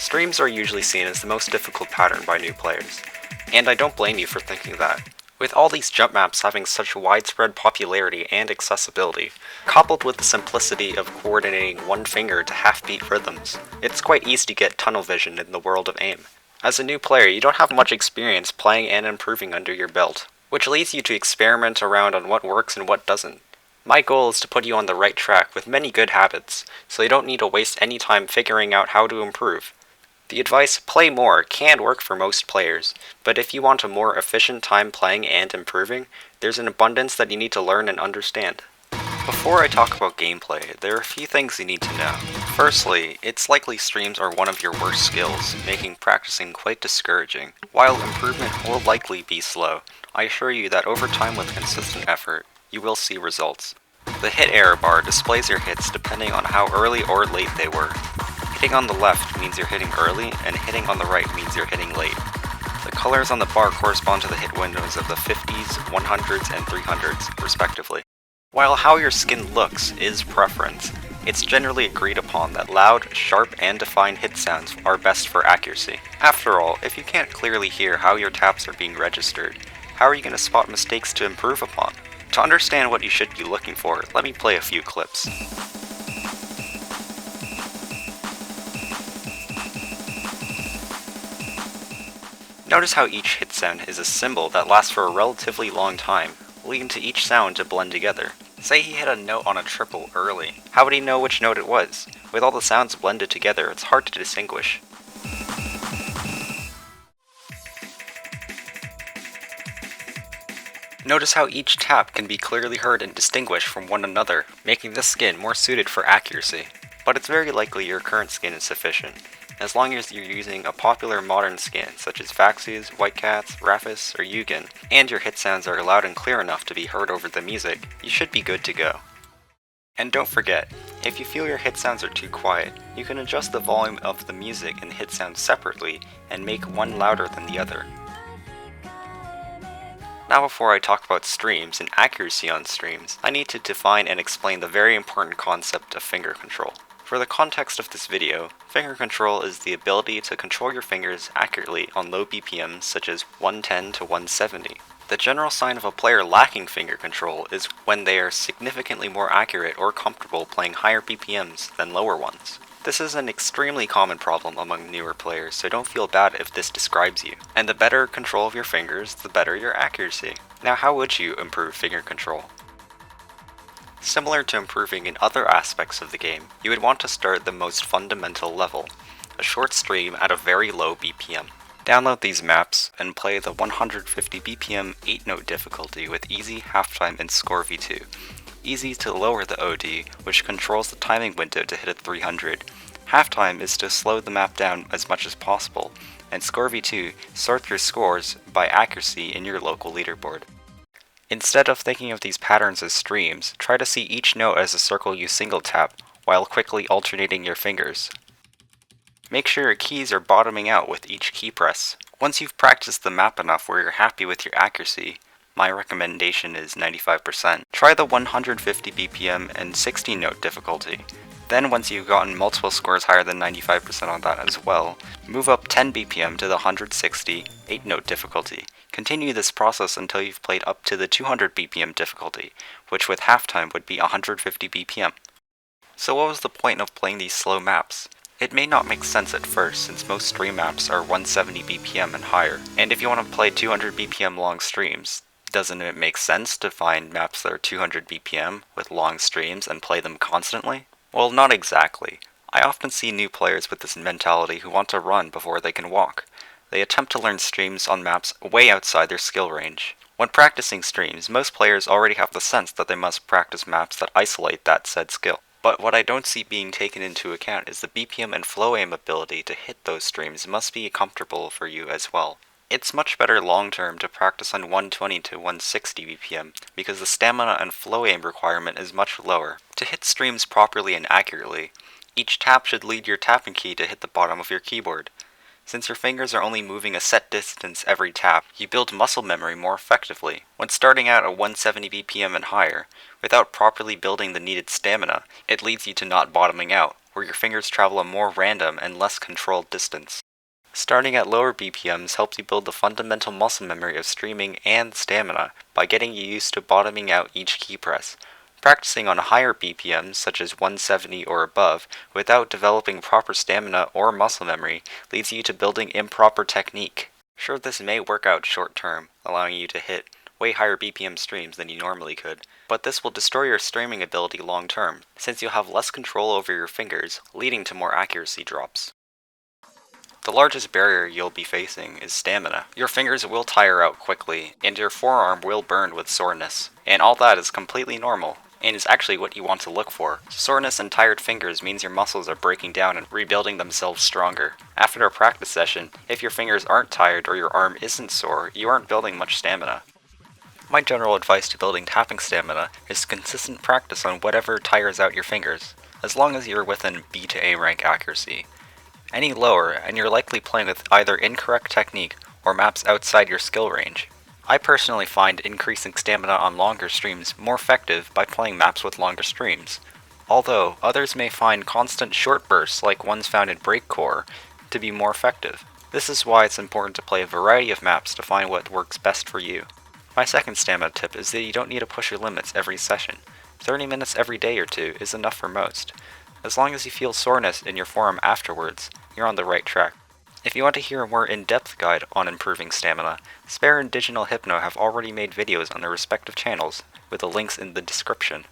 Streams are usually seen as the most difficult pattern by new players, and I don't blame you for thinking that. With all these jump maps having such widespread popularity and accessibility, coupled with the simplicity of coordinating one finger to half-beat rhythms, it's quite easy to get tunnel vision in the world of aim. As a new player, you don't have much experience playing and improving under your belt, which leads you to experiment around on what works and what doesn't. My goal is to put you on the right track with many good habits, so you don't need to waste any time figuring out how to improve. The advice, play more, can work for most players, but if you want a more efficient time playing and improving, there's an abundance that you need to learn and understand. Before I talk about gameplay, there are a few things you need to know. Firstly, it's likely streams are one of your worst skills, making practicing quite discouraging. While improvement will likely be slow, I assure you that over time with consistent effort, you will see results. The hit error bar displays your hits depending on how early or late they were. Hitting on the left means you're hitting early, and hitting on the right means you're hitting late. The colors on the bar correspond to the hit windows of the 50s, 100s, and 300s, respectively. While how your skin looks is preference, it's generally agreed upon that loud, sharp, and defined hit sounds are best for accuracy. After all, if you can't clearly hear how your taps are being registered, how are you going to spot mistakes to improve upon? To understand what you should be looking for, let me play a few clips. Notice how each hit sound is a symbol that lasts for a relatively long time, leading to each sound to blend together. Say he hit a note on a triple early. How would he know which note it was? With all the sounds blended together, it's hard to distinguish. Notice how each tap can be clearly heard and distinguished from one another, making this skin more suited for accuracy. But it's very likely your current skin is sufficient. As long as you're using a popular modern skin such as Vaxus, Whitecats, Rafis, or Yugen, and your hit sounds are loud and clear enough to be heard over the music, you should be good to go. And don't forget, if you feel your hit sounds are too quiet, you can adjust the volume of the music and hit sounds separately and make one louder than the other. Now before I talk about streams and accuracy on streams, I need to define and explain the very important concept of finger control. For the context of this video, finger control is the ability to control your fingers accurately on low BPMs such as 110 to 170. The general sign of a player lacking finger control is when they are significantly more accurate or comfortable playing higher BPMs than lower ones. This is an extremely common problem among newer players, so don't feel bad if this describes you. And the better control of your fingers, the better your accuracy. Now how would you improve finger control? Similar to improving in other aspects of the game, you would want to start at the most fundamental level, a short stream at a very low BPM. Download these maps and play the 150 BPM 8-note difficulty with easy, halftime, and score v2. Easy to lower the OD, which controls the timing window to hit at 300. Halftime is to slow the map down as much as possible, and score v2 sorts your scores by accuracy in your local leaderboard. Instead of thinking of these patterns as streams, try to see each note as a circle you single tap, while quickly alternating your fingers. Make sure your keys are bottoming out with each key press. Once you've practiced the map enough where you're happy with your accuracy, my recommendation is 95%. Try the 150 BPM and 16-note difficulty. Then once you've gotten multiple scores higher than 95% on that as well, move up 10 BPM to the 160 8-note difficulty. Continue this process until you've played up to the 200 BPM difficulty, which with halftime would be 150 BPM. So what was the point of playing these slow maps? It may not make sense at first since most stream maps are 170 BPM and higher, and if you want to play 200 BPM long streams, doesn't it make sense to find maps that are 200 BPM with long streams and play them constantly? Well, not exactly. I often see new players with this mentality who want to run before they can walk. They attempt to learn streams on maps way outside their skill range. When practicing streams, most players already have the sense that they must practice maps that isolate that said skill. But what I don't see being taken into account is the BPM and flow aim ability to hit those streams must be comfortable for you as well. It's much better long term to practice on 120 to 160 BPM because the stamina and flow aim requirement is much lower. To hit streams properly and accurately, each tap should lead your tapping key to hit the bottom of your keyboard. Since your fingers are only moving a set distance every tap, you build muscle memory more effectively. When starting out at 170 BPM and higher, without properly building the needed stamina, it leads you to not bottoming out, where your fingers travel a more random and less controlled distance. Starting at lower BPMs helps you build the fundamental muscle memory of streaming and stamina by getting you used to bottoming out each key press. Practicing on higher BPMs, such as 170 or above, without developing proper stamina or muscle memory leads you to building improper technique. Sure, this may work out short term, allowing you to hit way higher BPM streams than you normally could, but this will destroy your streaming ability long term, since you'll have less control over your fingers, leading to more accuracy drops. The largest barrier you'll be facing is stamina. Your fingers will tire out quickly, and your forearm will burn with soreness, and all that is completely normal, and is actually what you want to look for. Soreness and tired fingers means your muscles are breaking down and rebuilding themselves stronger. After a practice session, if your fingers aren't tired or your arm isn't sore, you aren't building much stamina. My general advice to building tapping stamina is consistent practice on whatever tires out your fingers, as long as you're within B to A rank accuracy. Any lower, and you're likely playing with either incorrect technique or maps outside your skill range. I personally find increasing stamina on longer streams more effective by playing maps with longer streams, although others may find constant short bursts like ones found in Breakcore to be more effective. This is why it's important to play a variety of maps to find what works best for you. My second stamina tip is that you don't need to push your limits every session. 30 minutes every day or two is enough for most. As long as you feel soreness in your forearm afterwards, you're on the right track. If you want to hear a more in-depth guide on improving stamina, Spare and DigitalHypno have already made videos on their respective channels, with the links in the description.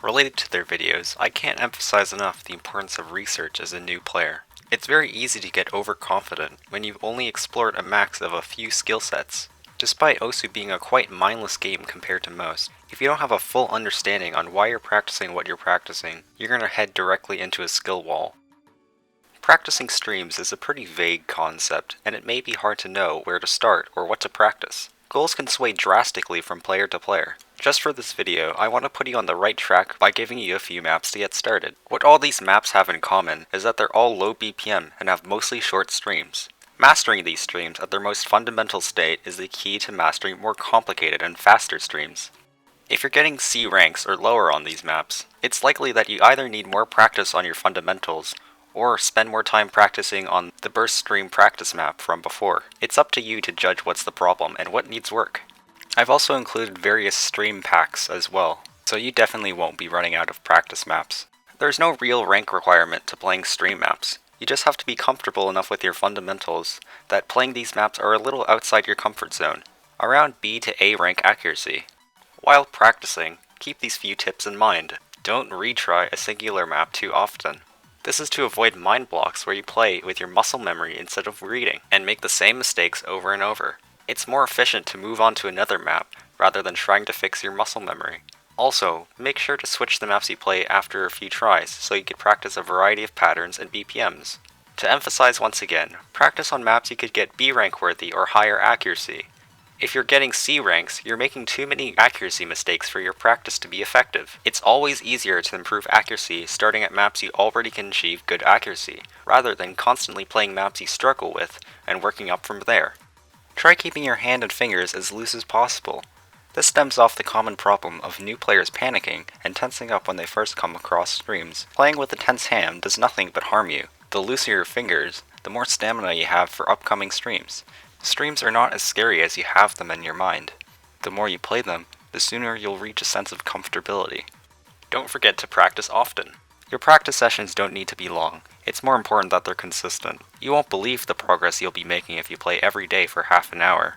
Related to their videos, I can't emphasize enough the importance of research as a new player. It's very easy to get overconfident when you've only explored a max of a few skill sets. Despite Osu being a quite mindless game compared to most, if you don't have a full understanding on why you're practicing what you're practicing, you're going to head directly into a skill wall. Practicing streams is a pretty vague concept, and it may be hard to know where to start or what to practice. Goals can sway drastically from player to player. Just for this video, I want to put you on the right track by giving you a few maps to get started. What all these maps have in common is that they're all low BPM and have mostly short streams. Mastering these streams at their most fundamental state is the key to mastering more complicated and faster streams. If you're getting C ranks or lower on these maps, it's likely that you either need more practice on your fundamentals, or spend more time practicing on the burst stream practice map from before. It's up to you to judge what's the problem and what needs work. I've also included various stream packs as well, so you definitely won't be running out of practice maps. There's no real rank requirement to playing stream maps. You just have to be comfortable enough with your fundamentals that playing these maps are a little outside your comfort zone, around B to A rank accuracy. While practicing, keep these few tips in mind. Don't retry a singular map too often. This is to avoid mind blocks where you play with your muscle memory instead of reading, and make the same mistakes over and over. It's more efficient to move on to another map rather than trying to fix your muscle memory. Also, make sure to switch the maps you play after a few tries so you can practice a variety of patterns and BPMs. To emphasize once again, practice on maps you could get B rank worthy or higher accuracy. If you're getting C ranks, you're making too many accuracy mistakes for your practice to be effective. It's always easier to improve accuracy starting at maps you already can achieve good accuracy, rather than constantly playing maps you struggle with and working up from there. Try keeping your hand and fingers as loose as possible. This stems off the common problem of new players panicking and tensing up when they first come across streams. Playing with a tense hand does nothing but harm you. The looser your fingers, the more stamina you have for upcoming streams. Streams are not as scary as you have them in your mind. The more you play them, the sooner you'll reach a sense of comfortability. Don't forget to practice often. Your practice sessions don't need to be long. It's more important that they're consistent. You won't believe the progress you'll be making if you play every day for half an hour.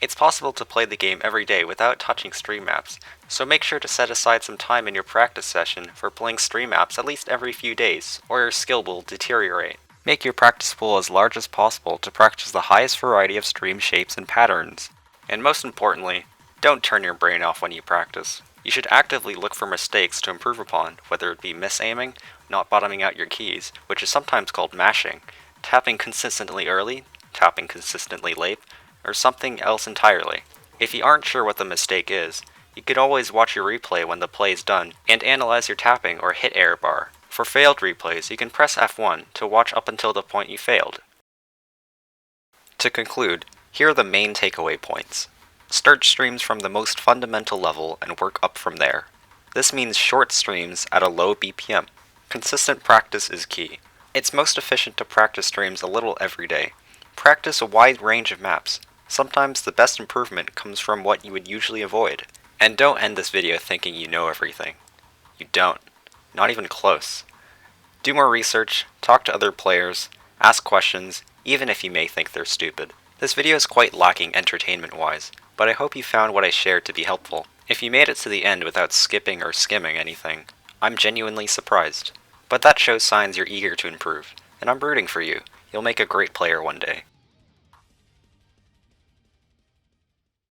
It's possible to play the game every day without touching stream maps, so make sure to set aside some time in your practice session for playing stream maps at least every few days, or your skill will deteriorate. Make your practice pool as large as possible to practice the highest variety of stream shapes and patterns. And most importantly, don't turn your brain off when you practice. You should actively look for mistakes to improve upon, whether it be misaiming, not bottoming out your keys, which is sometimes called mashing, tapping consistently early, tapping consistently late, or something else entirely. If you aren't sure what the mistake is, you could always watch your replay when the play is done and analyze your tapping or hit error bar. For failed replays, you can press F1 to watch up until the point you failed. To conclude, here are the main takeaway points. Start streams from the most fundamental level and work up from there. This means short streams at a low BPM. Consistent practice is key. It's most efficient to practice streams a little every day. Practice a wide range of maps. Sometimes the best improvement comes from what you would usually avoid. And don't end this video thinking you know everything. You don't. Not even close. Do more research, talk to other players, ask questions, even if you may think they're stupid. This video is quite lacking entertainment-wise, but I hope you found what I shared to be helpful. If you made it to the end without skipping or skimming anything, I'm genuinely surprised. But that shows signs you're eager to improve, and I'm rooting for you. You'll make a great player one day.